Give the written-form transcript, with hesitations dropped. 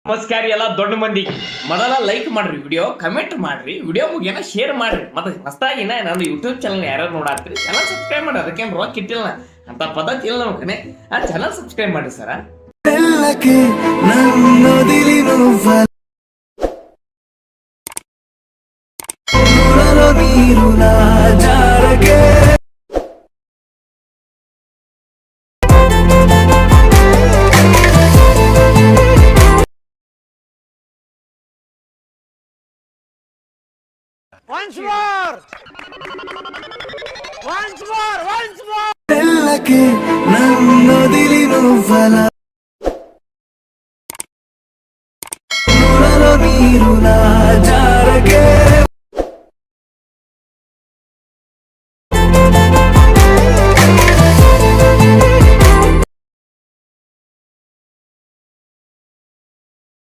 ನಮಸ್ಕಾರ ಎಲ್ಲ ದೊಡ್ಡ ಮಂದಿ ಮೊದಲ ಲೈಕ್ ಮಾಡ್ರಿ ವಿಡಿಯೋ ಕಮೆಂಟ್ ಮಾಡ್ರಿ ವಿಡಿಯೋ ಮುಗಿಯನ ಶೇರ್ ಮಾಡ್ರಿ ಮತ್ತೆ ಹೊಸದಾಗಿ ನಾನು ಯೂಟ್ಯೂಬ್ ಚಾನಲ್ ಯಾರು ನೋಡಾತ್ರಿ ಚಾನಲ್ ಸಬ್ಸ್ಕ್ರೈಬ್ ಮಾಡ್ರಿ ಅದಕ್ಕೇನು ರೊಕ್ಕ ಇಟ್ಟಿಲ್ಲ ಅಂತ ಪದ್ಧತಿ ಇಲ್ಲ ನಮ್ಮ ಕಡೆ ಆ ಚಾನಲ್ ಸಬ್ಸ್ಕ್ರೈಬ್ ಮಾಡ್ರಿ ಸರ Once more! Once more! Once more! తెల్లకి నన్నొదిలి నువ్వల నురలో నీరులా